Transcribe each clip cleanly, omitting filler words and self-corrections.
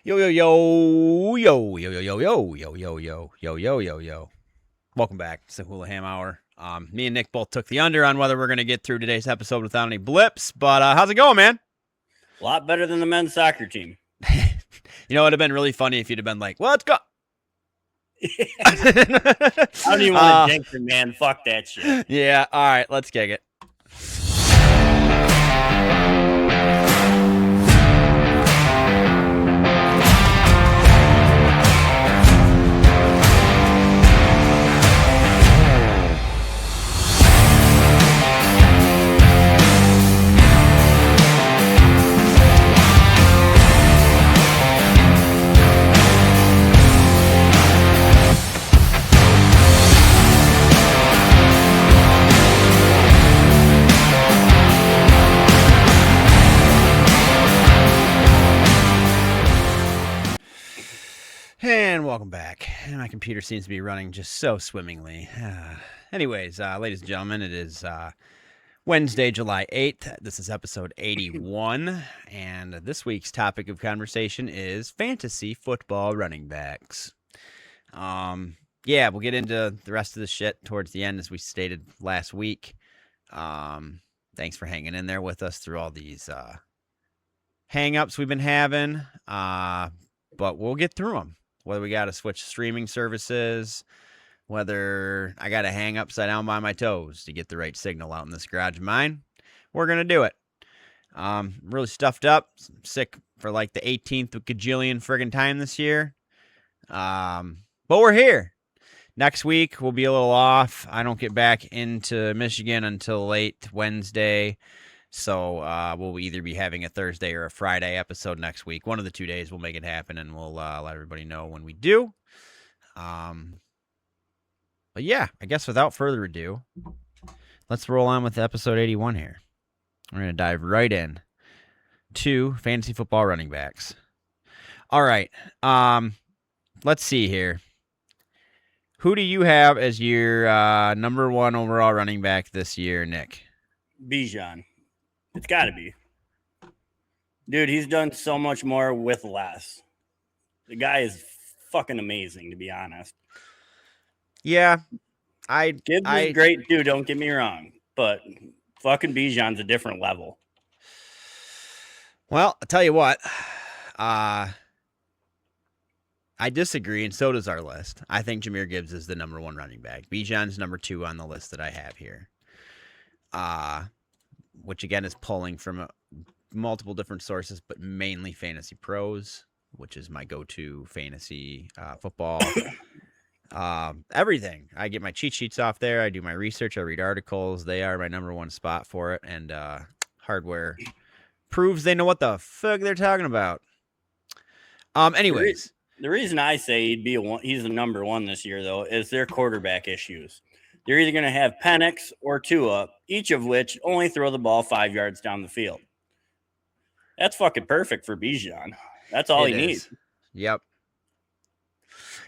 Yo, yo, yo, yo, yo, yo, yo, yo, yo, yo, yo, yo, yo, yo, yo. Welcome back. It's the Hulaham Hour. Me and Nick both took the under on whether we're going to get through today's episode without any blips, but how's it going, man? A lot better than the men's soccer team. You know, it would have been really funny if you'd have been like, well, let's go. I don't even want to jinx it, man. Fuck that shit. Yeah, all right, let's kick it. And welcome back. My computer seems to be running just so swimmingly. Anyways, ladies and gentlemen, it is Wednesday, July 8th. This is episode 81. And this week's topic of conversation is fantasy football running backs. Yeah, we'll get into the rest of the shit towards the end, as we stated last week. Thanks for hanging in there with us through all these hang-ups we've been having. But we'll get through them. Whether we got to switch streaming services, whether I got to hang upside down by my toes to get the right signal out in this garage of mine, we're going to do it. Really stuffed up, sick for like the 18th gajillion friggin' time this year. But we're here. Next week, we'll be a little off. I don't get back into Michigan until late Wednesday. So we'll either be having a Thursday or a Friday episode next week. One of the 2 days we'll make it happen, and we'll let everybody know when we do. But yeah, I guess without further ado, let's roll on with episode 81 here. We're going to dive right in to fantasy football running backs. All right. Let's see here. Who do you have as your number one overall running back this year, Nick? Bijan. It's got to be. Dude, he's done so much more with less. The guy is fucking amazing, to be honest. Yeah. Gibbs is great, too, don't get me wrong. But fucking Bijan's a different level. Well, I'll tell you what. I disagree, and so does our list. I think Jahmyr Gibbs is the number one running back. Bijan's number two on the list that I have here. Which again is pulling from multiple different sources, but mainly Fantasy Pros, which is my go-to fantasy football. Everything. I get my cheat sheets off there. I do my research. I read articles. They are my number one spot for it. And hardware proves they know what the fuck they're talking about. Anyways. The reason I say he's the number one this year, though, is their quarterback issues. They're either going to have Penix or Tua, each of which only throw the ball 5 yards down the field. That's fucking perfect for Bijan. That's all he needs. Yep.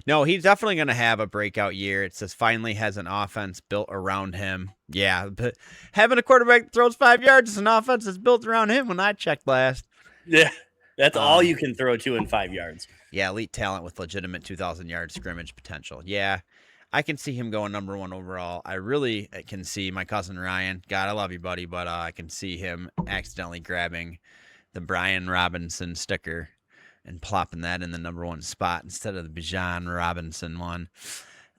No, he's definitely going to have a breakout year. It says finally has an offense built around him. Yeah, but having a quarterback that throws 5 yards is an offense that's built around him when I checked last. Yeah, that's all you can throw to in 5 yards. Yeah, elite talent with legitimate 2,000-yard scrimmage potential. Yeah. I can see him going number one overall. I really can see my cousin Ryan. God, I love you, buddy, but I can see him accidentally grabbing the Brian Robinson sticker and plopping that in the number one spot instead of the Bijan Robinson one.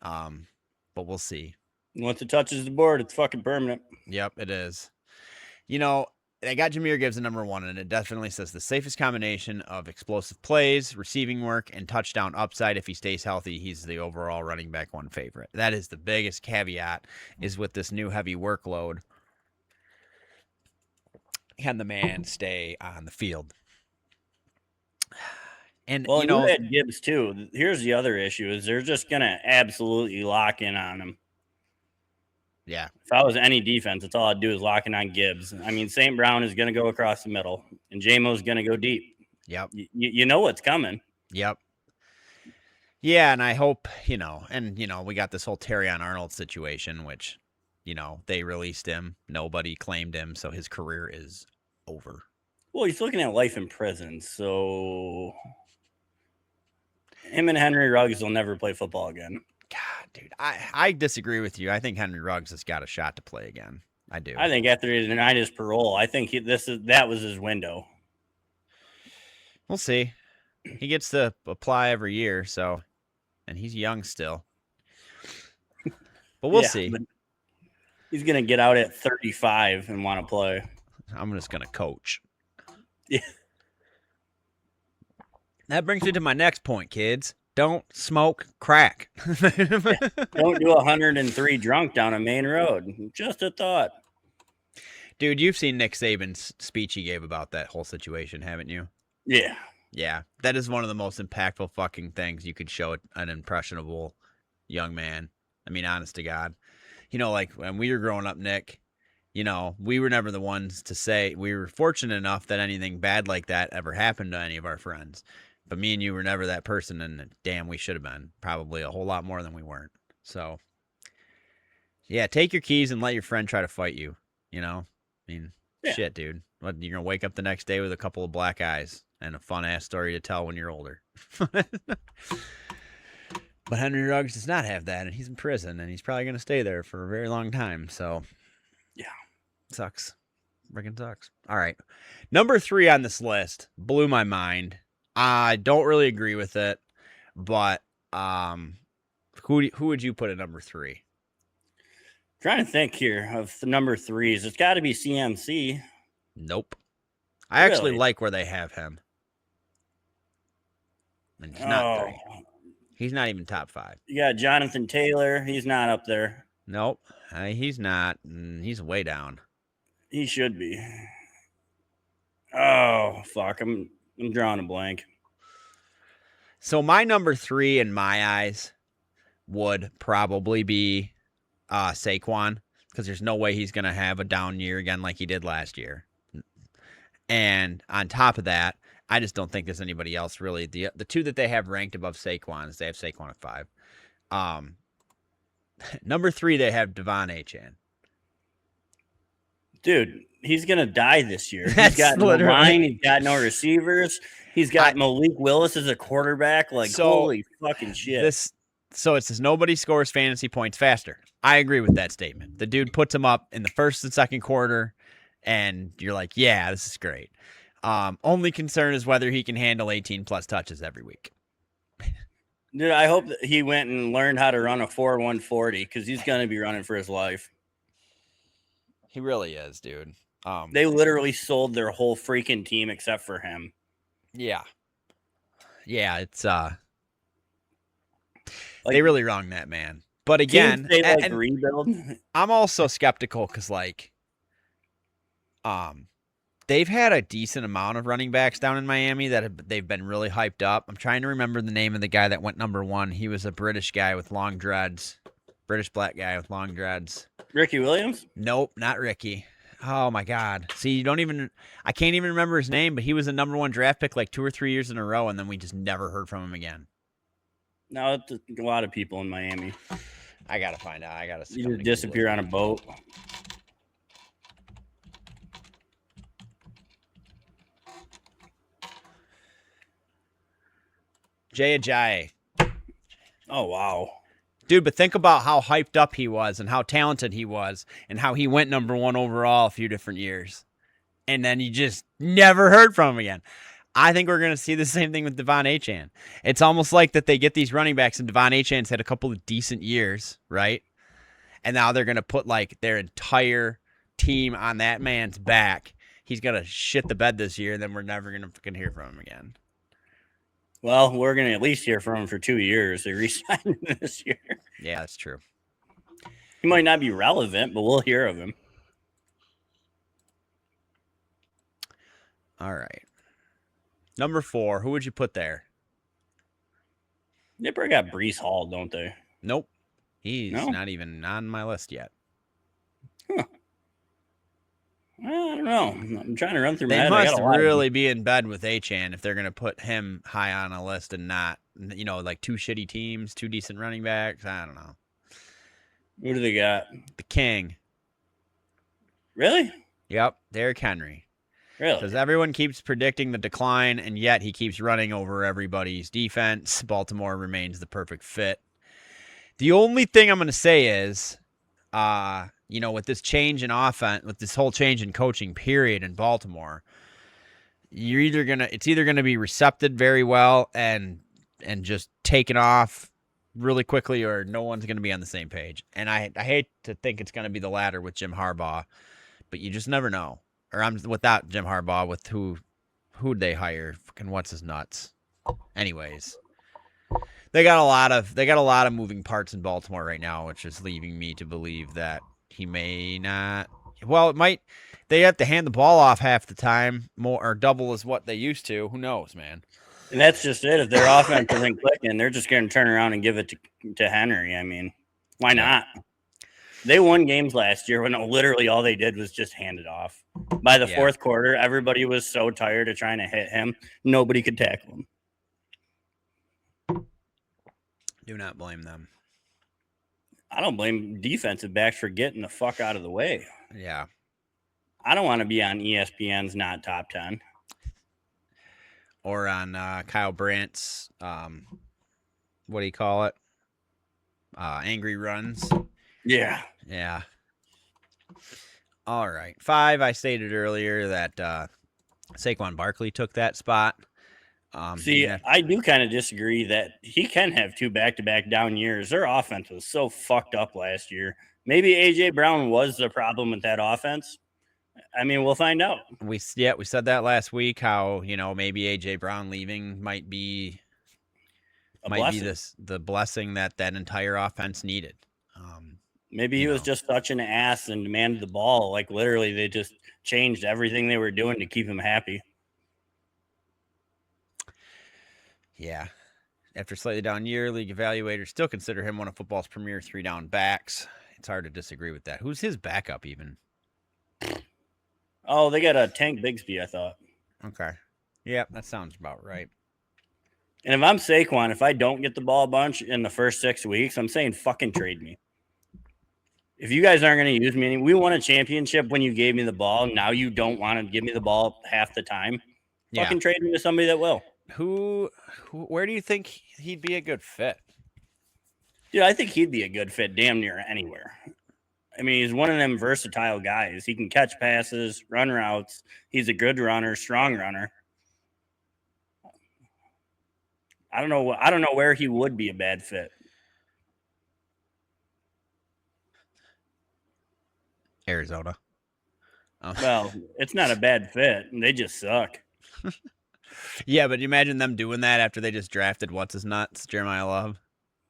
But we'll see. Once it touches the board, it's fucking permanent. Yep, it is. You know, I got Jahmyr Gibbs at number one, and it definitely says the safest combination of explosive plays, receiving work, and touchdown upside. If he stays healthy, he's the overall running back one favorite. That is the biggest caveat, is with this new heavy workload. Can the man stay on the field? And well, you had Gibbs too. Here's the other issue: is they're just gonna absolutely lock in on him. Yeah. If I was any defense, that's all I'd do is lock in on Gibbs. I mean, St. Brown is going to go across the middle, and J-Mo's going to go deep. Yep. You know what's coming. Yep. Yeah, and I hope, we got this whole Terrion Arnold situation, which, they released him. Nobody claimed him, so his career is over. Well, he's looking at life in prison, so Him and Henry Ruggs will never play football again. God, dude, I disagree with you. I think Henry Ruggs has got a shot to play again. I do. I think after he denied his parole, I think that was his window. We'll see. He gets to apply every year, so, and he's young still. But we'll see. But he's gonna get out at 35 and want to play. I'm just gonna coach. Yeah. That brings me to my next point, kids. Don't smoke crack. Don't do 103 drunk down a main road. Just a thought. Dude, you've seen Nick Saban's speech he gave about that whole situation, haven't you? Yeah. Yeah. That is one of the most impactful fucking things you could show an impressionable young man. I mean, honest to God. You know, like when we were growing up, Nick, you know, we were never the ones to say we were fortunate enough that anything bad like that ever happened to any of our friends. But me and you were never that person, and damn, we should have been. Probably a whole lot more than we weren't. So, yeah, take your keys and let your friend try to fight you, you know? I mean, shit, dude. What, you're going to wake up the next day with a couple of black eyes and a fun-ass story to tell when you're older. But Henry Ruggs does not have that, and he's in prison, and he's probably going to stay there for a very long time. So, yeah, sucks. Freaking sucks. All right. Number 3 on this list blew my mind. I don't really agree with it, but who would you put at number 3? Trying to think here of the number 3s. It's got to be CMC. Nope. I actually like where they have him. And he's not 3. He's not even top 5. You got Jonathan Taylor. He's not up there. Nope. He's not. He's way down. He should be. Oh, fuck. I'm drawing a blank. So my number 3 in my eyes would probably be Saquon, because there's no way he's going to have a down year again like he did last year. And on top of that, I just don't think there's anybody else really. The 2 that they have ranked above Saquon is they have Saquon at 5. Number 3, they have Devon Achane. Dude, he's going to die this year. He's got no line. He's got no receivers. He's got Malik Willis as a quarterback. Holy fucking shit. So it says nobody scores fantasy points faster. I agree with that statement. The dude puts them up in the first and second quarter, and you're like, yeah, this is great. Only concern is whether he can handle 18-plus touches every week. Dude, I hope that he went and learned how to run a 4.140 because he's going to be running for his life. He really is, dude. They literally sold their whole freaking team except for him. Yeah. Yeah, it's they really wronged that man. But again, rebuild. I'm also skeptical because they've had a decent amount of running backs down in Miami that they've been really hyped up. I'm trying to remember the name of the guy that went number 1. He was a British guy with long dreads. British black guy with long dreads. Ricky Williams? Nope, not Ricky. Oh my God. See, I can't even remember his name, but he was a number 1 draft pick like 2 or 3 years in a row, and then we just never heard from him again. No, it's a lot of people in Miami. I gotta find out. You just disappear on a boat. Ajayi. Oh, wow. Dude, but think about how hyped up he was and how talented he was and how he went number 1 overall a few different years. And then you just never heard from him again. I think we're going to see the same thing with Devon Achane. It's almost like that they get these running backs, and Devon Achane's had a couple of decent years, right? And now they're going to put their entire team on that man's back. He's going to shit the bed this year, and then we're never going to fucking hear from him again. Well, we're going to at least hear from him for 2 years. They re-signed him this year. Yeah, that's true. He might not be relevant, but we'll hear of him. All right. Number 4, who would you put there? They probably got Breece Hall, don't they? Nope. He's not even on my list yet. Huh. I don't know. I'm trying to run through my They head. must really be in bed with Achane if they're going to put him high on a list and not, 2 shitty teams, 2 decent running backs. I don't know. Who do they got? The King. Really? Yep. Derrick Henry. Really? Because everyone keeps predicting the decline, and yet he keeps running over everybody's defense. Baltimore remains the perfect fit. The only thing I'm going to say is, with this change in offense, with this whole change in coaching period in Baltimore, it's either gonna be recepted very well and just taken off really quickly, or no one's gonna be on the same page. And I hate to think it's gonna be the latter with Jim Harbaugh, but you just never know. Or I'm without Jim Harbaugh, with who'd they hire? Fucking what's his nuts? Anyways, they got a lot of moving parts in Baltimore right now, which is leaving me to believe that he may not. Well, it might. They have to hand the ball off half the time, more or double as what they used to. Who knows, man? And that's just it. If their offense isn't clicking, they're just going to turn around and give it to Henry. I mean, why not? They won games last year when literally all they did was just hand it off. By the fourth quarter, everybody was so tired of trying to hit him. Nobody could tackle him. Do not blame them. I don't blame defensive backs for getting the fuck out of the way. Yeah. I don't want to be on ESPN's not top 10. Or on Kyle Brandt's, what do you call it? Angry Runs. Yeah. Yeah. All right. 5, I stated earlier that Saquon Barkley took that spot. I do kind of disagree that he can have 2 back-to-back down years. Their offense was so fucked up last year. Maybe A.J. Brown was the problem with that offense. I mean, we'll find out. We said that last week, how, maybe A.J. Brown leaving might be the blessing that entire offense needed. Maybe he was just such an ass and demanded the ball. Like, literally, they just changed everything they were doing to keep him happy. Yeah. After a slightly down year, league evaluators still consider him one of football's premier 3-down backs. It's hard to disagree with that. Who's his backup even? Oh, they got a Tank Bigsby, I thought. Okay. Yeah, that sounds about right. And if I'm Saquon, if I don't get the ball a bunch in the first 6 weeks, I'm saying fucking trade me. If you guys aren't going to use me, we won a championship when you gave me the ball. Now you don't want to give me the ball half the time. Fucking trade me to somebody that will. Where do you think he'd be a good fit? Dude, I think he'd be a good fit damn near anywhere. I mean, he's one of them versatile guys. He can catch passes, run routes. He's a good runner, strong runner. I don't know where he would be a bad fit. Arizona. Oh. Well, it's not a bad fit. They just suck. Yeah, but you imagine them doing that after they just drafted what's-his-nuts, Jeremiah Love?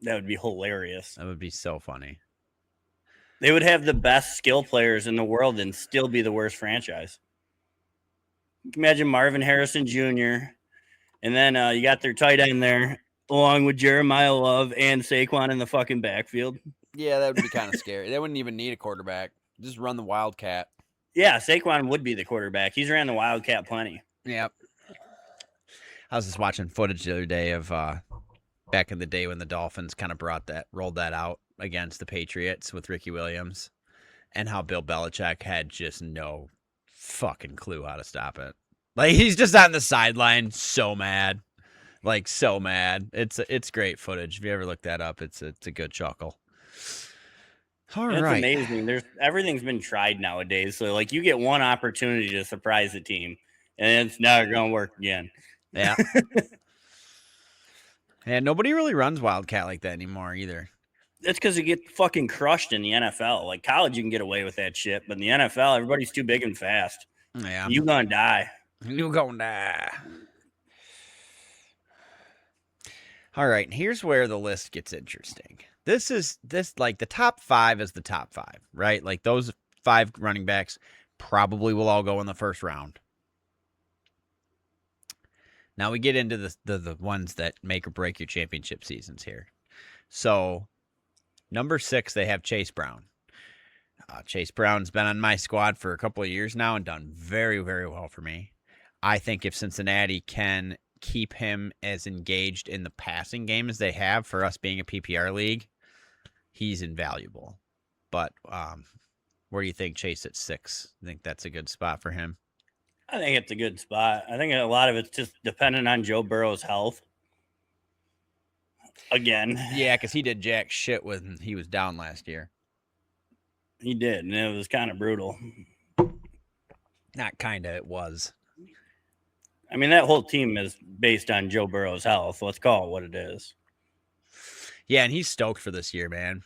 That would be hilarious. That would be so funny. They would have the best skill players in the world and still be the worst franchise. Imagine Marvin Harrison Jr., and then you got their tight end there, along with Jeremiah Love and Saquon in the fucking backfield. Yeah, that would be kind of scary. They wouldn't even need a quarterback. Just run the Wildcat. Yeah, Saquon would be the quarterback. He's ran the Wildcat plenty. Yep. I was just watching footage the other day of back in the day when the Dolphins kind of rolled that out against the Patriots with Ricky Williams, and how Bill Belichick had just no fucking clue how to stop it. Like, he's just on the sideline, so mad. Like, so mad. It's great footage. If you ever look that up, it's a good chuckle. All right. It's amazing. Everything's been tried nowadays. So, like, you get one opportunity to surprise the team, and it's never going to work again. Yeah. Yeah, nobody really runs Wildcat like that anymore either. It's because you get fucking crushed in the NFL. Like, college, you can get away with that shit. But in the NFL, everybody's too big and fast. Yeah. You gonna die. You gonna die. All right, here's where the list gets interesting. This like the top 5 is the top 5, right? Like, those 5 running backs probably will all go in the first round. Now we get into the ones that make or break your championship seasons here. So, number 6, they have Chase Brown. Chase Brown's been on my squad for a couple of years now and done very, very well for me. I think if Cincinnati can keep him as engaged in the passing game as they have, for us being a PPR league, he's invaluable. But where do you think Chase at 6? I think that's a good spot for him. I think it's a good spot. I think a lot of it's just dependent on Joe Burrow's health. Again. Yeah, because he did jack shit when he was down last year. He did, and it was kind of brutal. Not kind of, it was. I mean, that whole team is based on Joe Burrow's health. Let's call it what it is. Yeah, and he's stoked for this year, man.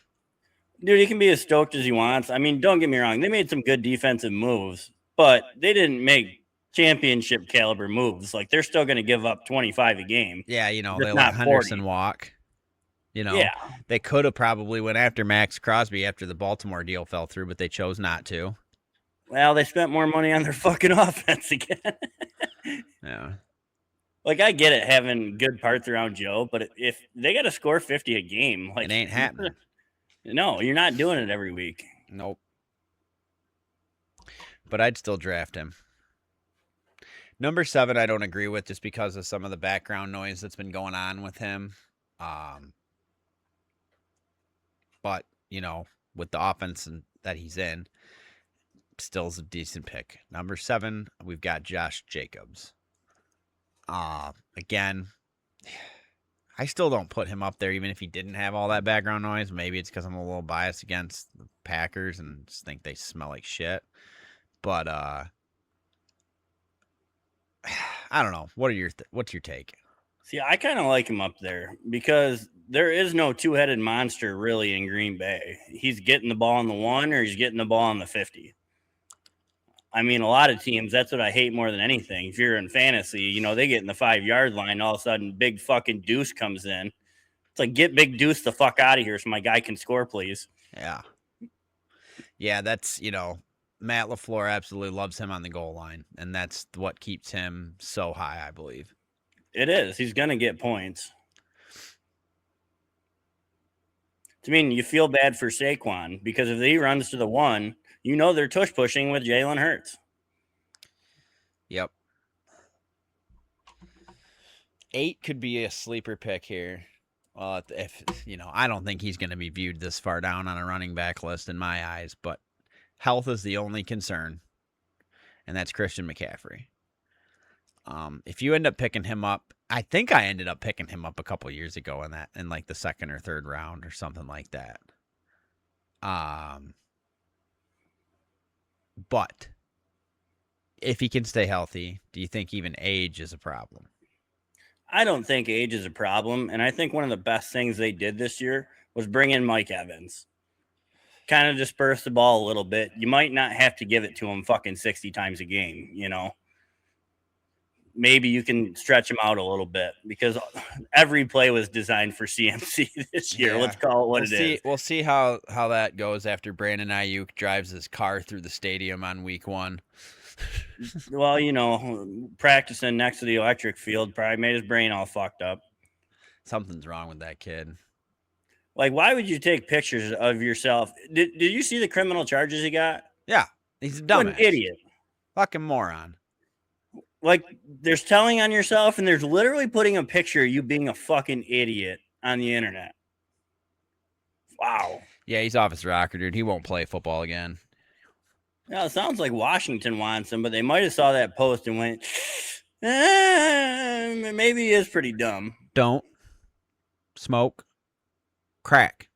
Dude, he can be as stoked as he wants. I mean, don't get me wrong. They made some good defensive moves, but they didn't make championship caliber moves. Like, they're still going to give up 25 a game. Yeah, you know, Just they not let Henderson 40. walk. You know, Yeah. they could have probably went after Max Crosby after the Baltimore deal fell through, but they chose not to. Well, they spent more money on their fucking offense again. Yeah. Like, I get it having good parts around Joe, but if they got to score 50 a game, like, It ain't happening. No, you're not doing it every week. Nope. But I'd still draft him. Number 7, I don't agree with just because of some of the background noise that's been going on with him. But, you know, with the offense that he's in, still is a decent pick. Number 7, we've got Josh Jacobs. Again, I still don't put him up there even if he didn't have all that background noise. Maybe it's because I'm a little biased against the Packers and just think they smell like shit. But I don't know. What's your take? See, I kind of like him up there because there is no two-headed monster really in Green Bay. He's getting the ball on the 1 or he's getting the ball on the 50. I mean, a lot of teams, that's what I hate more than anything. If you're in fantasy, you know, they get in the 5-yard line, all of a sudden big fucking Deuce comes in. It's like, get big Deuce the fuck out of here so my guy can score, please. Yeah. Yeah, that's, you know, Matt LaFleur absolutely loves him on the goal line, and that's what keeps him so high, I believe. It is. He's going to get points. I mean, you feel bad for Saquon because if he runs to the 1, you know they're tush pushing with Jalen Hurts. Yep. 8 could be a sleeper pick here. Well, if you know, I don't think he's going to be viewed this far down on a running back list in my eyes, but health is the only concern, and that's Christian McCaffrey. If you end up picking him up, I think I ended up picking him up a couple years ago in like the 2nd or 3rd round or something like that. But if he can stay healthy, do you think even age is a problem? I don't think age is a problem, and I think one of the best things they did this year was bring in Mike Evans. Kind of disperse the ball a little bit. You might not have to give it to him fucking 60 times a game, you know. Maybe you can stretch him out a little bit because every play was designed for CMC this year. Yeah. Let's call it what it is. We'll see how that goes after Brandon Ayuk drives his car through the stadium on week 1. Well, you know, practicing next to the electric field probably made his brain all fucked up. Something's wrong with that kid. Like, why would you take pictures of yourself? Did you see the criminal charges he got? Yeah, he's a What dumbass. an idiot. Fucking moron. Like, there's telling on yourself, and there's literally putting a picture of you being a fucking idiot on the internet. Wow. Yeah, he's off his rocker, dude. He won't play football again. Now, it sounds like Washington wants him, but they might have saw that post and went, maybe he is pretty dumb. Don't smoke crack.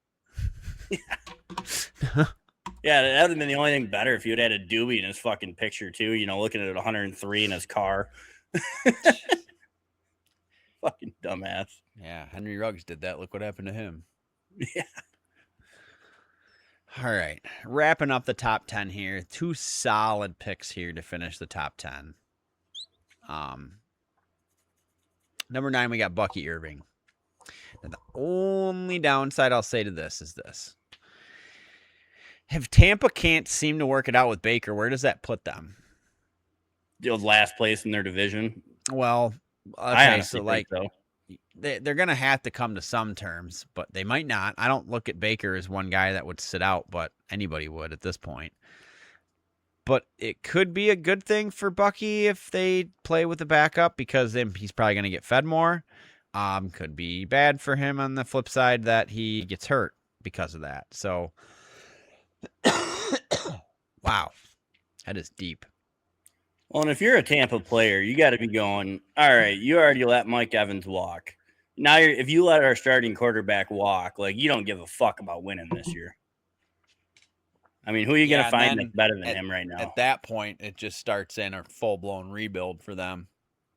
Yeah, that would have been the only thing better if you had had a doobie in his fucking picture, too. You know, looking at 103 in his car. Fucking dumbass. Yeah, Henry Ruggs did that. Look what happened to him. Yeah. All right, wrapping up the top 10 here. 2 solid picks here to finish the top 10. Number 9, we got Bucky Irving. Now, the only downside I'll say to this is this. If Tampa can't seem to work it out with Baker, where does that put them? The last place in their division. Well, I okay, honestly so like think so. they're going to have to come to some terms, but they might not. I don't look at Baker as one guy that would sit out, but anybody would at this point. But it could be a good thing for Bucky if they play with the backup because then he's probably going to get fed more. Could be bad for him on the flip side that he gets hurt because of that. So, wow, that is deep. Well, and if you're a Tampa player, you got to be going, all right, you already let Mike Evans walk. Now, if you let our starting quarterback walk, like, you don't give a fuck about winning this year. I mean, who are you going to find that's better than him right now? At that point, it just starts in a full-blown rebuild for them.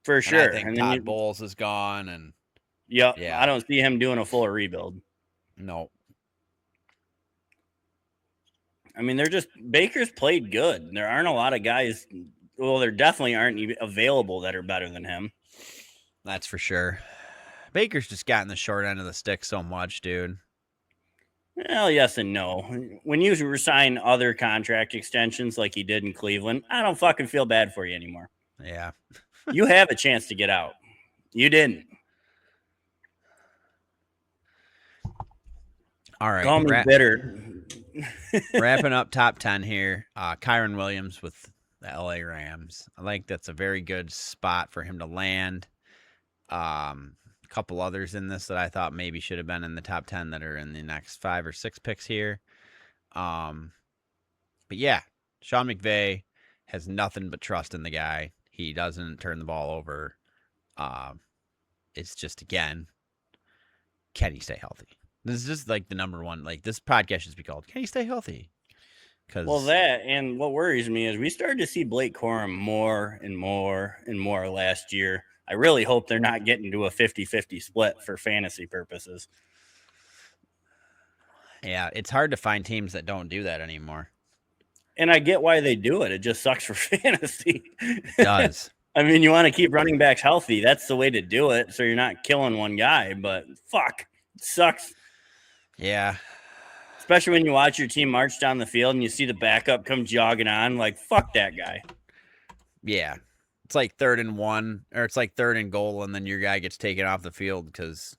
For sure. And I think Todd Bowles is gone. And yeah, I don't see him doing a full rebuild. No. I mean, Baker's played good. There aren't a lot of guys. Well, there definitely aren't available that are better than him. That's for sure. Baker's just gotten the short end of the stick so much, dude. Well, yes and no. When you resign other contract extensions like he did in Cleveland, I don't fucking feel bad for you anymore. Yeah. You have a chance to get out. You didn't. All right. Call me bitter. Wrapping up top 10 here. Kyren Williams with the LA Rams. I think that's a very good spot for him to land. A couple others in this that I thought maybe should have been in the top 10 that are in the next 5 or 6 picks here. But yeah, Sean McVay has nothing but trust in the guy. He doesn't turn the ball over. It's just, again, can he stay healthy? This is just like the number one. Like, this podcast should be called, can he stay healthy? Well, that, and what worries me is we started to see Blake Corum more and more and more last year. I really hope they're not getting to a 50-50 split for fantasy purposes. Yeah, it's hard to find teams that don't do that anymore. And I get why they do it. It just sucks for fantasy. It does. I mean, you want to keep running backs healthy. That's the way to do it, so you're not killing one guy. But fuck, it sucks. Yeah. Especially when you watch your team march down the field and you see the backup come jogging on. Like, fuck that guy. Yeah. It's like 3rd and 1, or it's like 3rd and goal, and then your guy gets taken off the field because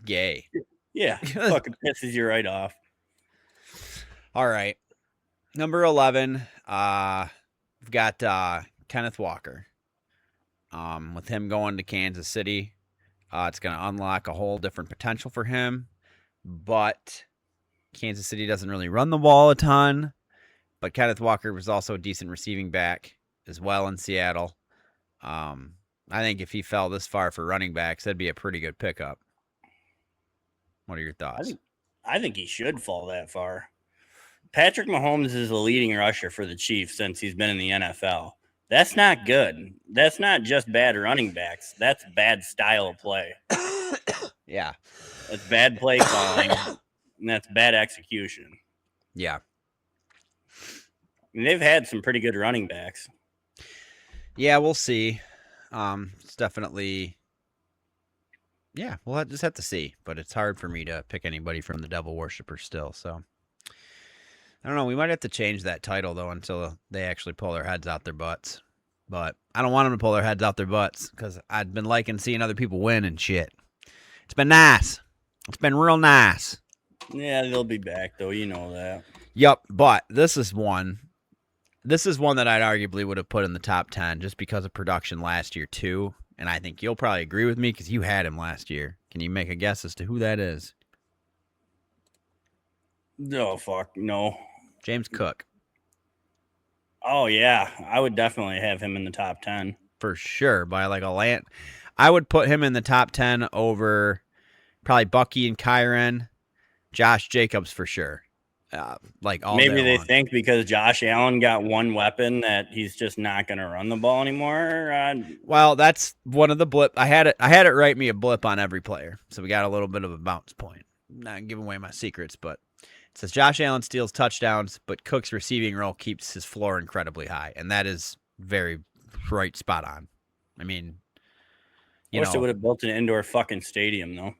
gay. Yeah, fucking pisses you right off. All right. Number 11, we've got Kenneth Walker. With him going to Kansas City, it's going to unlock a whole different potential for him. But Kansas City doesn't really run the ball a ton. But Kenneth Walker was also a decent receiving back as well in Seattle. I think if he fell this far for running backs, that'd be a pretty good pickup. What are your thoughts? I think he should fall that far. Patrick Mahomes is the leading rusher for the Chiefs since he's been in the NFL. That's not good. That's not just bad running backs. That's bad style of play. Yeah. That's bad play calling, and that's bad execution. Yeah. I mean, they've had some pretty good running backs. Yeah, we'll see. It's definitely... Yeah, we'll just have to see. But it's hard for me to pick anybody from the Devil Worshippers still, so... I don't know. We might have to change that title, though, until they actually pull their heads out their butts. But I don't want them to pull their heads out their butts, because I've been liking seeing other people win and shit. It's been nice. It's been real nice. Yeah, they'll be back, though. You know that. Yep, but this is one that I'd arguably would have put in the top 10 just because of production last year, too. And I think you'll probably agree with me because you had him last year. Can you make a guess as to who that is? No, fuck, no. James Cook. Oh, yeah. I would definitely have him in the top 10. For sure, by like a land. I would put him in the top 10 over probably Bucky and Kyren, Josh Jacobs for sure. Like all maybe they think because Josh Allen got one weapon that he's just not going to run the ball anymore. Well, that's one of the blip. I had it write me a blip on every player, so we got a little bit of a bounce point. Not giving away my secrets, but it says Josh Allen steals touchdowns, but Cook's receiving role keeps his floor incredibly high, and that is very right, spot on. I mean, I wish they would have built an indoor fucking stadium, though.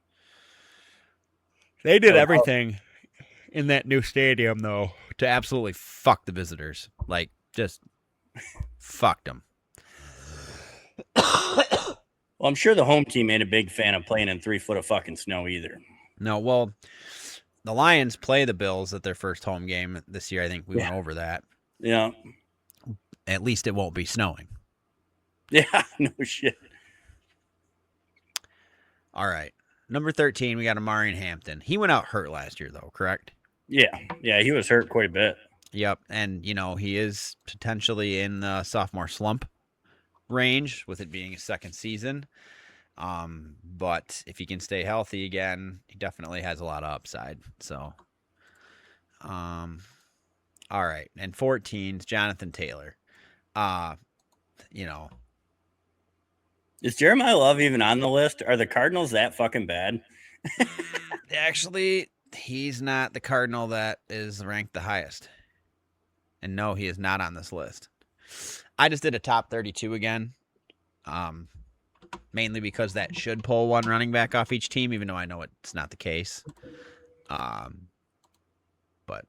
They did everything in that new stadium, though, to absolutely fuck the visitors. Like, just fucked them. Well, I'm sure the home team ain't a big fan of playing in 3 foot of fucking snow either. No, well, the Lions play the Bills at their first home game this year. I think we went over that. Yeah. At least it won't be snowing. Yeah, no shit. All right. Number 13, we got Amari Hampton. He went out hurt last year, though, correct? Yeah, he was hurt quite a bit. Yep. And, he is potentially in the sophomore slump range with it being his second season. But if he can stay healthy again, he definitely has a lot of upside. So, all right. And 14's Jonathan Taylor. Is Jeremiah Love even on the list? Are the Cardinals that fucking bad? Actually, he's not the Cardinal that is ranked the highest. And no, he is not on this list. I just did a top 32 again. Mainly because that should pull one running back off each team, even though I know it's not the case. But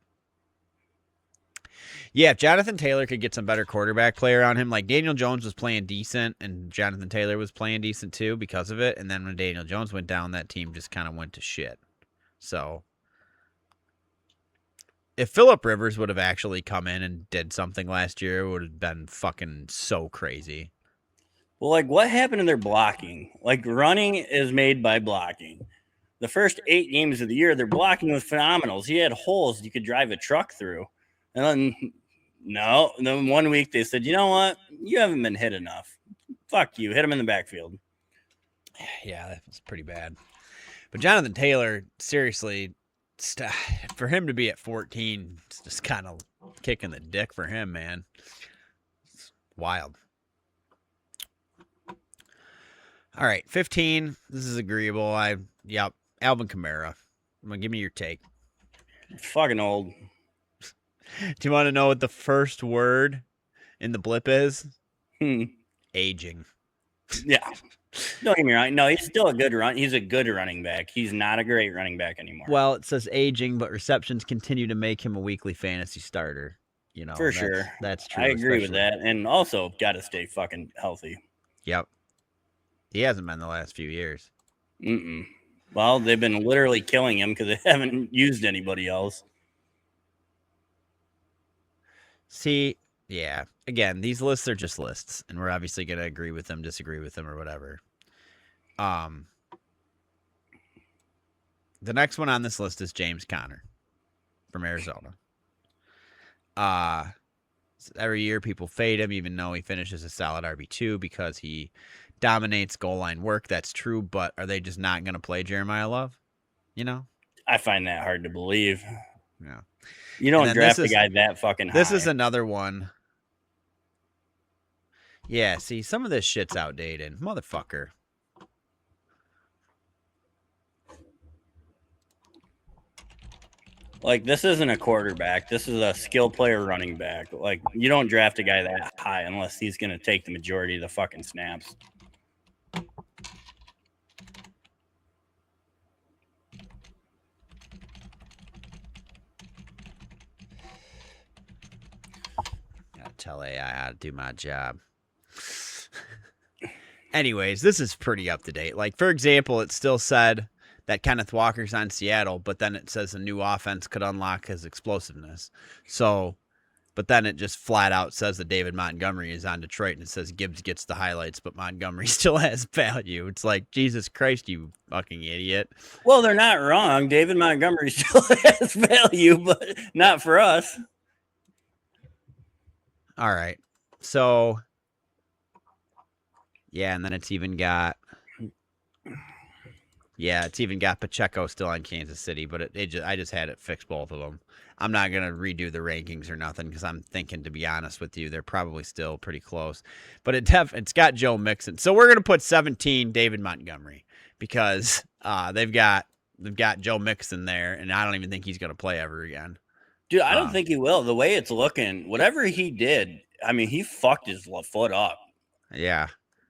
yeah, if Jonathan Taylor could get some better quarterback play around him, like Daniel Jones was playing decent and Jonathan Taylor was playing decent too because of it. And then when Daniel Jones went down, that team just kind of went to shit. So if Phillip Rivers would have actually come in and did something last year, it would have been fucking so crazy. Well, like, what happened to their blocking? Like, running is made by blocking. The first 8 games of the year, their blocking was phenomenal. He had holes you could drive a truck through. And then 1 week they said, you know what? You haven't been hit enough. Fuck you. Hit him in the backfield. Yeah, that was pretty bad. But Jonathan Taylor, seriously, for him to be at 14, it's just kind of kicking the dick for him, man. It's wild. All right, 15. This is agreeable. Alvin Kamara. Give me your take. Fucking old. Do you want to know what the first word in the blip is? Aging. Yeah. Don't get me wrong. No, he's still a good run. He's a good running back. He's not a great running back anymore. Well, it says aging, but receptions continue to make him a weekly fantasy starter. For sure. That's true. I agree with that. And also got to stay fucking healthy. Yep. He hasn't been the last few years. Well, they've been literally killing him because they haven't used anybody else. See, yeah. Again, these lists are just lists, and we're obviously going to agree with them, disagree with them, or whatever. The next one on this list is James Conner from Arizona. Every year people fade him, even though he finishes a solid RB2 because he dominates goal line work. That's true, but are they just not going to play Jeremiah Love? I find that hard to believe. Yeah. You don't draft a guy that fucking high. This is another one. Yeah, see, some of this shit's outdated. Motherfucker. Like, this isn't a quarterback. This is a skill player running back. Like, you don't draft a guy that high unless he's going to take the majority of the fucking snaps. Gotta tell AI how to do my job. Anyways, this is pretty up to date. Like, for example, it still said that Kenneth Walker's on Seattle, but then it says a new offense could unlock his explosiveness. So, but then it just flat out says that David Montgomery is on Detroit, and it says Gibbs gets the highlights, but Montgomery still has value. It's like, Jesus Christ, you fucking idiot. Well, they're not wrong. David Montgomery still has value, but not for us. All right. So, yeah, and then it's even got Pacheco still on Kansas City, but I just had it fix both of them. I'm not going to redo the rankings or nothing because I'm thinking, to be honest with you, they're probably still pretty close. But it's got Joe Mixon. So we're going to put 17 David Montgomery because they've got Joe Mixon there, and I don't even think he's going to play ever again. Dude, I don't think he will. The way it's looking, whatever he did, I mean, he fucked his foot up. Yeah.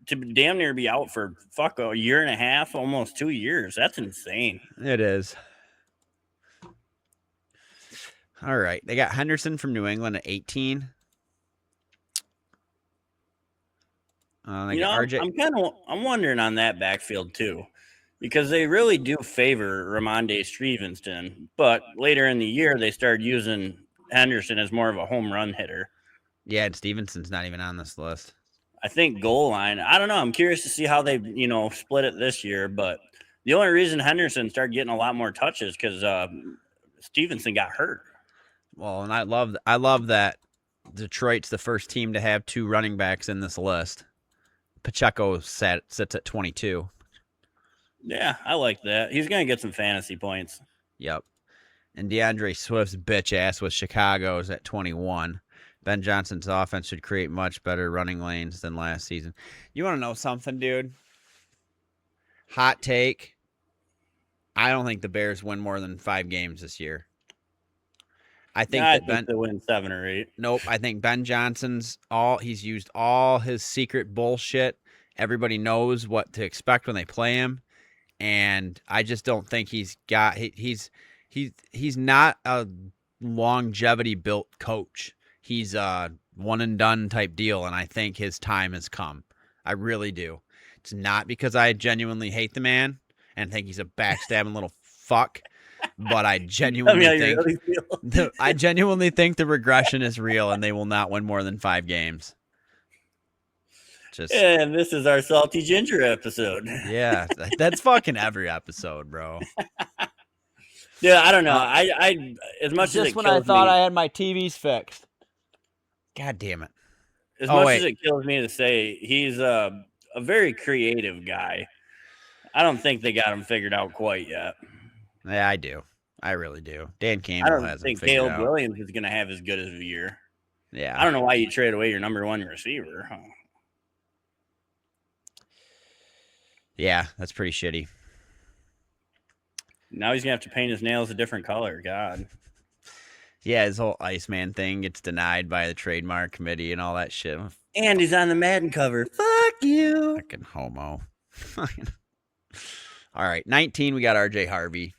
To damn near be out for a year and a half, almost 2 years. That's insane. It is. All right. They got Henderson from New England at 18. I'm wondering on that backfield too, because they really do favor Ramondre Stevenson, but later in the year they started using Henderson as more of a home run hitter. Yeah, and Stevenson's not even on this list. I think goal line. I don't know. I'm curious to see how they, split it this year. But the only reason Henderson started getting a lot more touches because Stevenson got hurt. Well, and I love that Detroit's the first team to have 2 running backs in this list. Pacheco sits at 22. Yeah, I like that. He's going to get some fantasy points. Yep. And DeAndre Swift's bitch ass with Chicago's at 21. Ben Johnson's offense should create much better running lanes than last season. You want to know something, dude? Hot take. I don't think the Bears win more than 5 games this year. I think they win 7 or 8. Nope. I think Ben Johnson's he's used all his secret bullshit. Everybody knows what to expect when they play him. And I just don't think he's not a longevity built coach. He's a one and done type deal, and I think his time has come. I really do. It's not because I genuinely hate the man and think he's a backstabbing little fuck, but I genuinely think the regression is real, and they will not win more than 5 games. And this is our Salty Ginger episode. Yeah, that's fucking every episode, bro. Yeah, I don't know. I as much as it when I thought I had my TVs fixed. God damn it. As much as it kills me to say, he's a very creative guy. I don't think they got him figured out quite yet. Yeah, I do. I really do. Dan Campbell hasn't figured out. I don't think Caleb Williams is going to have as good as a year. Yeah. I don't know why you trade away your number 1 receiver. Huh? Yeah, that's pretty shitty. Now he's going to have to paint his nails a different color. God. Yeah, his whole Iceman thing gets denied by the trademark committee and all that shit. And he's on the Madden cover. Fuck you. Fucking homo. All right, 19, we got RJ Harvey.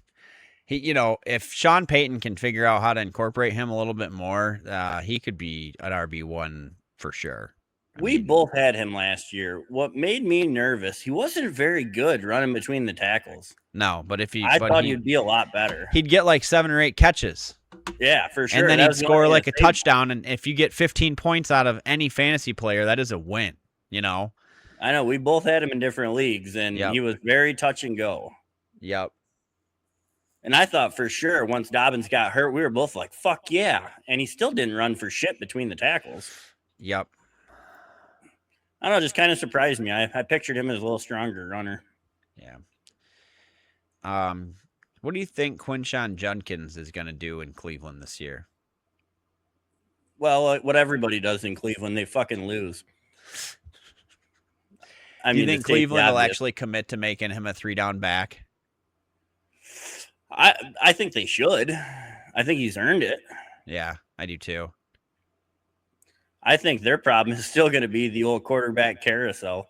He, if Sean Payton can figure out how to incorporate him a little bit more, he could be an RB1 for sure. We both had him last year. What made me nervous, he wasn't very good running between the tackles. No, but I thought he'd be a lot better. He'd get like 7 or 8 catches. Yeah, for sure. And then he'd score like a touchdown. And if you get 15 points out of any fantasy player, that is a win, I know. We both had him in different leagues, and he was very touch and go. Yep. And I thought for sure once Dobbins got hurt, we were both like, fuck yeah. And he still didn't run for shit between the tackles. Yep. I don't know, just kind of surprised me. I pictured him as a little stronger runner. Yeah. What do you think Quinshon Judkins is going to do in Cleveland this year? Well, what everybody does in Cleveland, they fucking lose. Do you think Cleveland will actually commit to making him a 3-down back? I think they should. I think he's earned it. Yeah, I do too. I think their problem is still going to be the old quarterback carousel.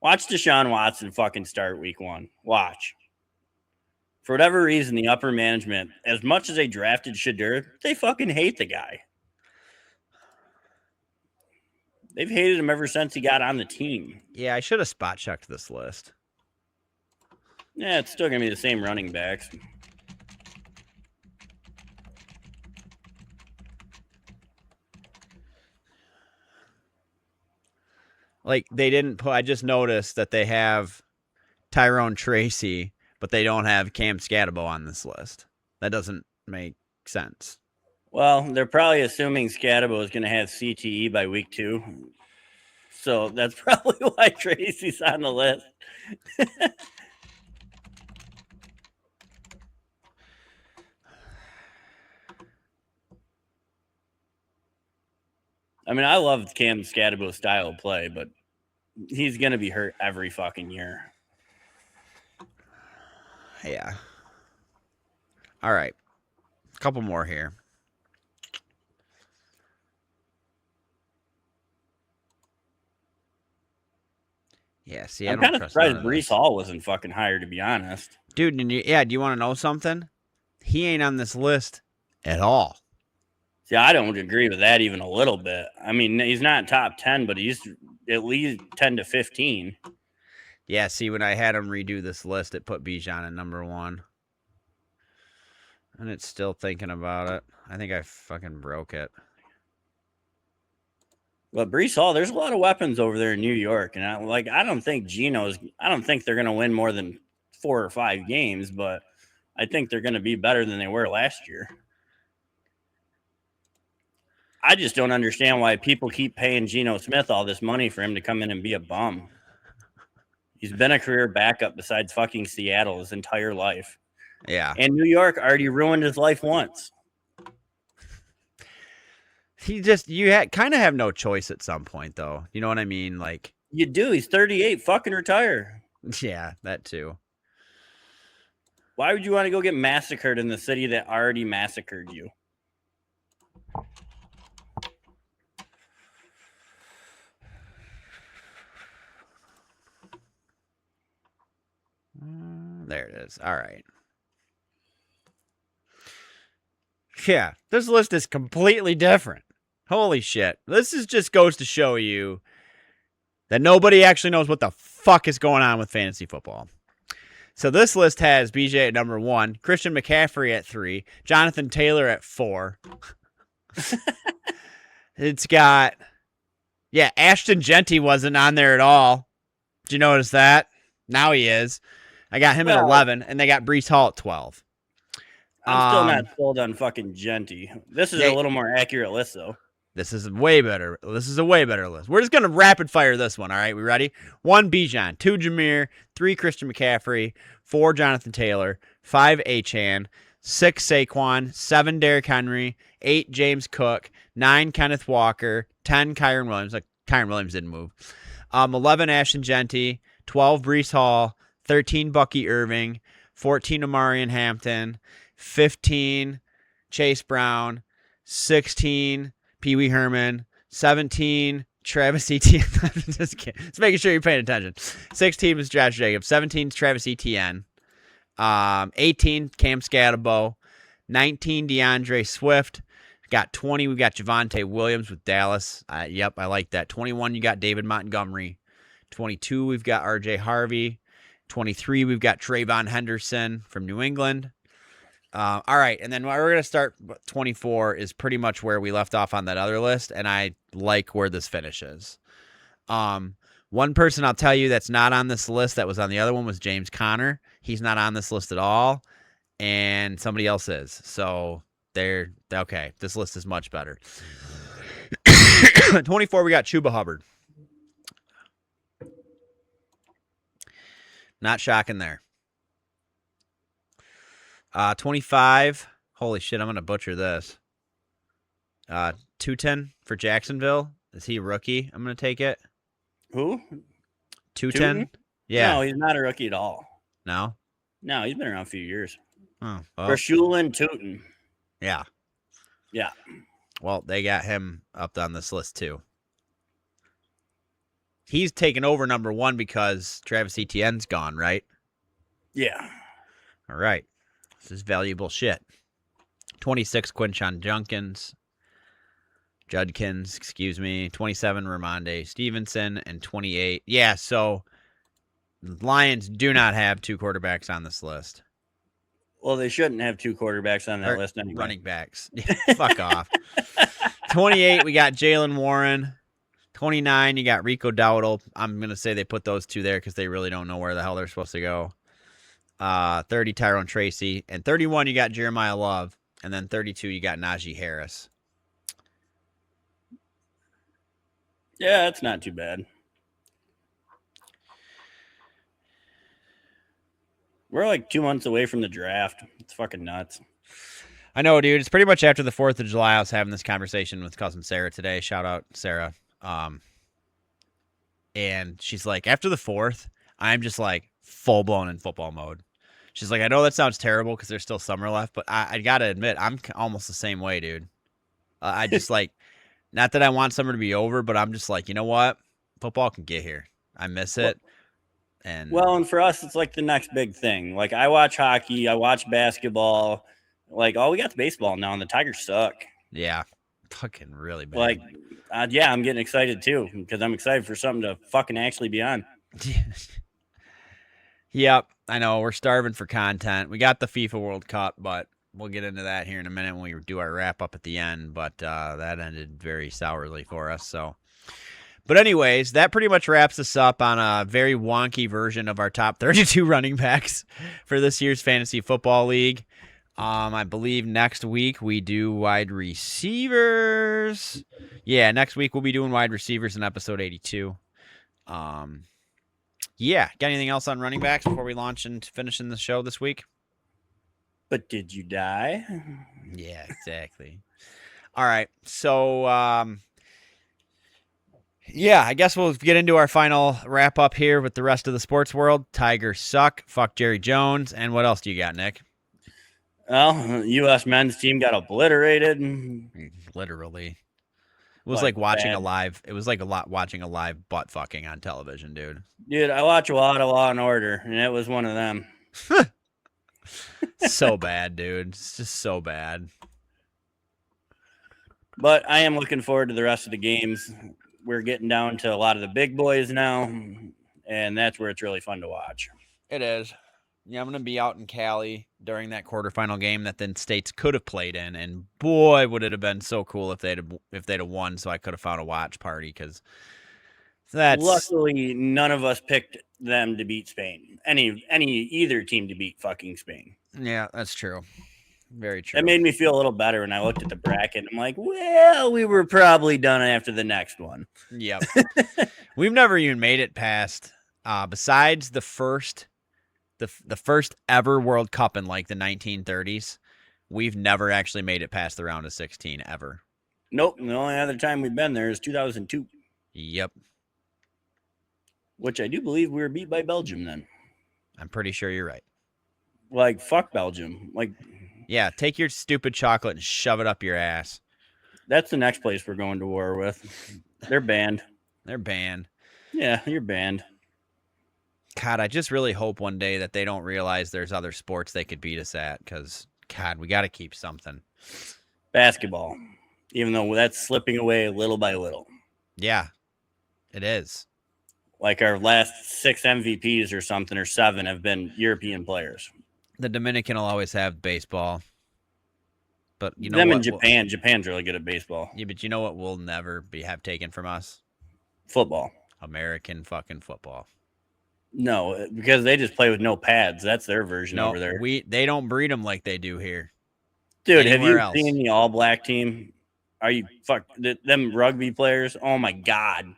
Watch Deshaun Watson fucking start week 1. Watch. For whatever reason, the upper management, as much as they drafted Shadur, they fucking hate the guy. They've hated him ever since he got on the team. Yeah, I should have spot checked this list. Yeah, it's still going to be the same running backs. Like, they didn't put, I just noticed that they have Tyrone Tracy, but they don't have Cam Skattebo on this list. That doesn't make sense. Well, they're probably assuming Skattebo is going to have CTE by week 2. So that's probably why Tracy's on the list. I mean, I love Cam Skattebo's style of play, but he's going to be hurt every fucking year. Yeah. All right. A couple more here. Yeah, see, I'm kind of surprised Breece Hall wasn't fucking higher, to be honest. Dude, do you want to know something? He ain't on this list at all. See, I don't agree with that even a little bit. I mean, he's not top 10, but he's at least 10 to 15. Yeah, see, when I had him redo this list, it put Bijan at number 1. And it's still thinking about it. I think I fucking broke it. But Breece Hall, there's a lot of weapons over there in New York. And I don't think they're going to win more than 4 or 5 games, but I think they're going to be better than they were last year. I just don't understand why people keep paying Geno Smith all this money for him to come in and be a bum. He's been a career backup besides fucking Seattle his entire life. Yeah. And New York already ruined his life once. You kind of have no choice at some point, though. You know what I mean? Like, you do. He's 38. Fucking retire. Yeah, that too. Why would you want to go get massacred in the city that already massacred you? There it is. All right. Yeah, this list is completely different. Holy shit. This just goes to show you that nobody actually knows what the fuck is going on with fantasy football. So this list has BJ at number 1, Christian McCaffrey at 3, Jonathan Taylor at 4. It's got, Ashton Jeanty wasn't on there at all. Did you notice that? Now he is. I got him at 11, and they got Breece Hall at 12. I'm still not sold on fucking Jeanty. This is a little more accurate list, though. This is way better. This is a way better list. We're just going to rapid fire this one, all right? We ready? 1, Bijan. 2, Jahmyr. 3, Christian McCaffrey. 4, Jonathan Taylor. 5, Achane. 6, Saquon. 7, Derrick Henry. 8, James Cook. 9, Kenneth Walker. 10, Kyren Williams. Like, Kyren Williams didn't move. 11, Ashton Jeanty. 12, Breece Hall. 13, Bucky Irving. 14, Amari and Hampton. 15, Chase Brown. 16, Pee Wee Herman. 17, Travis Etienne. Just kidding. Just making sure you're paying attention. 16 was Josh Jacobs. 17 is Travis Etienne. 18, Cam Skattebo. 19, DeAndre Swift. Got 20, we got Javonte Williams with Dallas. Yep, I like that. 21, you got David Montgomery. 22, we've got RJ Harvey. 23, we've got Trayvon Henderson from New England. All right, and then we're going to start 24 is pretty much where we left off on that other list, and I like where this finishes. One person I'll tell you that's not on this list that was on the other one was James Conner. He's not on this list at all, and somebody else is. So they're okay. This list is much better. 24, we got Chuba Hubbard. Not shocking there. 25. Holy shit, I'm going to butcher this. Tutin for Jacksonville. Is he a rookie? I'm going to take it. Who? Tutin? Yeah. No, he's not a rookie at all. No? No, he's been around a few years. Oh, well. For Shulin Tutin. Yeah. Yeah. Well, they got him up on this list too. He's taken over number 1 because Travis Etienne's gone, right? Yeah. All right. This is valuable shit. 26, Quinshon Judkins. 27, Ramondre Stevenson. And 28. Yeah, so the Lions do not have 2 quarterbacks on this list. Well, they shouldn't have 2 quarterbacks on that list anyway. Running backs. Fuck off. 28, we got Jalen Warren. 29, you got Rico Dowdle. I'm going to say they put those 2 there because they really don't know where the hell they're supposed to go. 30, Tyrone Tracy. And 31, you got Jeremiah Love. And then 32, you got Najee Harris. Yeah, that's not too bad. We're like 2 months away from the draft. It's fucking nuts. I know, dude. It's pretty much after the 4th of July. I was having this conversation with cousin Sarah today. Shout out, Sarah. And she's like, after the 4th, I'm just like full blown in football mode. She's like, I know that sounds terrible because there's still summer left, but I got to admit, I'm almost the same way, dude. I just like, not that I want summer to be over, but I'm just like, you know what? Football can get here. I miss it. And for us, it's like the next big thing. Like, I watch hockey, I watch basketball. Like, we got the baseball now, and the Tigers suck. Yeah, fucking really bad. Like, I'm getting excited too because I'm excited for something to fucking actually be on. Yep, I know. We're starving for content. We got the FIFA World Cup, but we'll get into that here in a minute when we do our wrap up at the end. But that ended very sourly for us. So, but anyways, that pretty much wraps us up on a very wonky version of our top 32 running backs for this year's fantasy football league. I believe next week we do wide receivers. Yeah, next week we'll be doing wide receivers in episode 82. Yeah, got anything else on running backs before we launch and finish in the show this week? But did you die? Yeah, exactly. All right, so yeah, I guess we'll get into our final wrap up here with the rest of the sports world. Tigers suck. Fuck Jerry Jones. And what else do you got, Nick? Well, U.S. men's team got obliterated. Literally. It was like watching a live. It was like watching a live butt fucking on television, dude. Dude, I watch a lot of Law and Order, and it was one of them. So bad, dude. It's just so bad. But I am looking forward to the rest of the games. We're getting down to a lot of the big boys now, and that's where it's really fun to watch. It is. Yeah, I'm going to be out in Cali during that quarterfinal game that then states could have played in, and boy, would it have been so cool if they'd have won, so I could have found a watch party, because that's... Luckily, none of us picked them to beat Spain. Either team to beat fucking Spain. Yeah, that's true. Very true. That made me feel a little better when I looked at the bracket. I'm like, well, we were probably done after the next one. Yep. We've never even made it past, besides the first ever World Cup in like the 1930s, we've never actually made it past the round of 16 ever. Nope. The only other time we've been there is 2002. Yep. Which I do believe we were beat by Belgium then. I'm pretty sure you're right. Like, fuck Belgium. Like, yeah, take your stupid chocolate and shove it up your ass. That's the next place we're going to war with. They're banned. They're banned. Yeah, you're banned. God, I just really hope one day that they don't realize there's other sports they could beat us at, because, God, we got to keep something. Basketball, even though that's slipping away little by little. Yeah, it is. Like our last 6 MVPs or something, or 7, have been European players. The Dominican will always have baseball. But you know them what? in Japan. Japan's really good at baseball. Yeah, but you know what we'll never have taken from us? Football. American fucking football. No, because they just play with no pads. That's their version over there. They don't breed them like they do here. Dude, have you seen the All Black team? Are you them rugby players? Oh my God.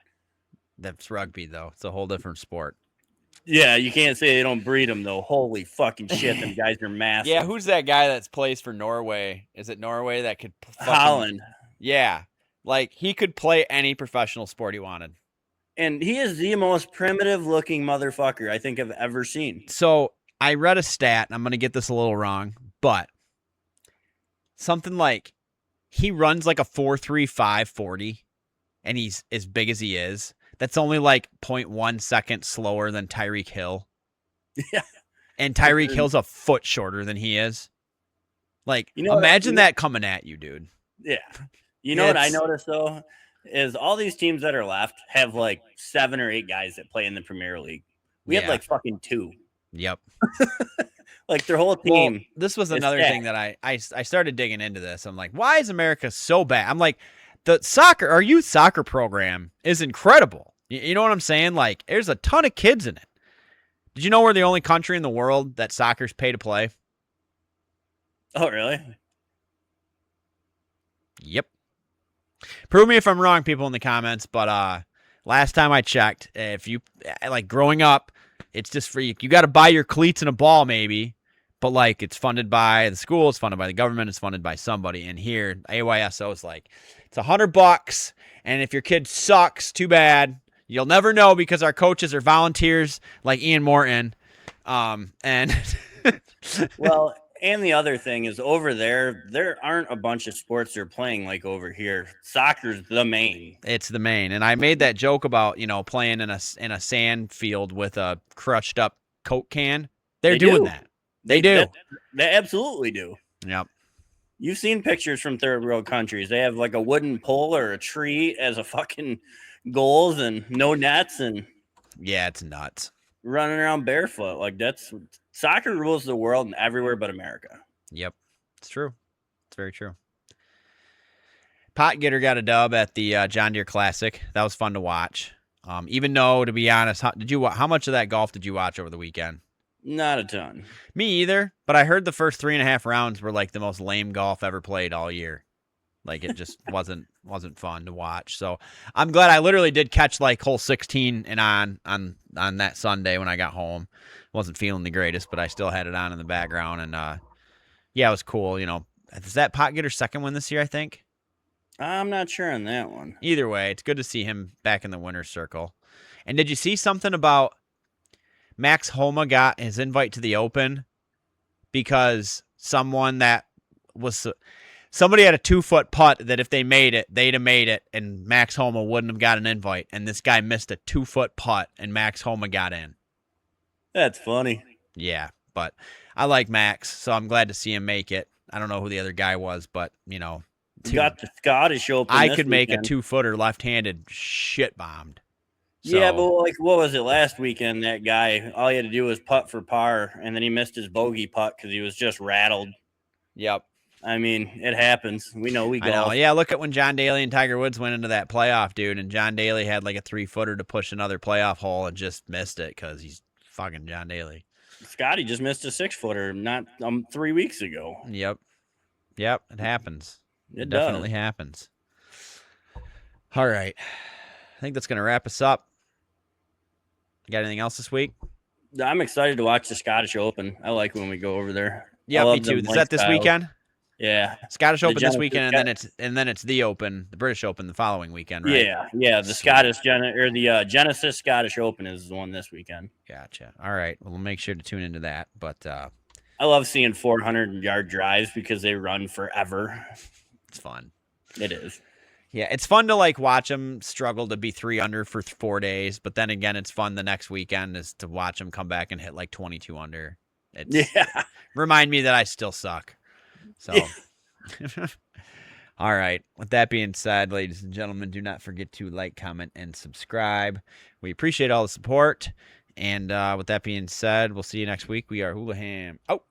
That's rugby though. It's a whole different sport. Yeah, you can't say they don't breed them though. Holy fucking shit, them guys are massive. Yeah, who's that guy that plays for Norway? Is it Norway that could Holland? Yeah, like he could play any professional sport he wanted. And he is the most primitive looking motherfucker I think I've ever seen. So I read a stat, and I'm going to get this a little wrong, but something like he runs like a 4.35 40, and he's as big as he is. That's only like 0.1 second slower than Tyreek Hill. Yeah. And Tyreek Hill's a foot shorter than he is. Like, imagine that coming at you, dude. Yeah. You know what I noticed, though, is all these teams that are left have like 7 or 8 guys that play in the Premier League. We have like fucking 2. Yep. Like their whole team. Well, this was another thing that I started digging into this. I'm like, why is America so bad? I'm like, our youth soccer program is incredible. You know what I'm saying? Like, there's a ton of kids in it. Did you know we're the only country in the world that soccer's pay to play? Oh, really? Yep. Prove me if I'm wrong, people in the comments, but last time I checked, if you like growing up, it's just free. You got to buy your cleats and a ball maybe, but like it's funded by the school, it's funded by the government, it's funded by somebody. And here, AYSO is like, it's $100, and if your kid sucks, too bad. You'll never know because our coaches are volunteers like Ian Morton. And well, and the other thing is over there aren't a bunch of sports they're playing like over here. Soccer's the main. It's the main. And I made that joke about, playing in a sand field with a crushed up Coke can. They're doing that. They do. They absolutely do. Yep. You've seen pictures from third world countries. They have like a wooden pole or a tree as a fucking goals and no nets, and yeah, it's nuts. Running around barefoot. Like soccer rules the world and everywhere but America. Yep. It's true. It's very true. Pot Getter got a dub at the John Deere Classic. That was fun to watch. Even though, to be honest, how much of that golf did you watch over the weekend? Not a ton. Me either, but I heard the first 3.5 rounds were like the most lame golf ever played all year. Like it just wasn't fun to watch. So I'm glad I literally did catch like hole 16 and on that Sunday when I got home. Wasn't feeling the greatest, but I still had it on in the background, and yeah, it was cool. You know, is that pot getter's second win this year? I think. I'm not sure on that one. Either way, it's good to see him back in the winner's circle. And did you see something about Max Homa got his invite to the Open because somebody had a 2-foot putt that if they made it, they'd have made it, and Max Homa wouldn't have got an invite. And this guy missed a 2-foot putt, and Max Homa got in. That's funny. Yeah, but I like Max, so I'm glad to see him make it. I don't know who the other guy was, but, you know. You got the Scottish Open. I could make a 2-footer left-handed shit bombed. So, yeah, but like, what was it last weekend? That guy, all he had to do was putt for par, and then he missed his bogey putt because he was just rattled. Yep. I mean, it happens. We know we golf. I know. Yeah, look at when John Daly and Tiger Woods went into that playoff, dude, and John Daly had like a 3-footer to push another playoff hole and just missed it because he's fucking John Daly. Scotty just missed a 6-footer not 3 weeks ago. Yep. It happens. It definitely happens. All right. I think that's going to wrap us up. You got anything else this week? I'm excited to watch the Scottish Open. I like when we go over there. Yeah, me too. Is that this weekend? Yeah. Scottish Open this weekend, and then it's the Open, the British Open the following weekend, right? Yeah. The Genesis Scottish Open is the one this weekend. Gotcha. All right. Well, we'll make sure to tune into that. But I love seeing 400-yard drives because they run forever. It's fun. It is. Yeah, it's fun to like watch them struggle to be 3 under for 4 days, but then again, it's fun the next weekend is to watch them come back and hit like 22 under. Remind me that I still suck. So, all right. With that being said, ladies and gentlemen, do not forget to like, comment, and subscribe. We appreciate all the support. And with that being said, we'll see you next week. We are Hulaham. Oh.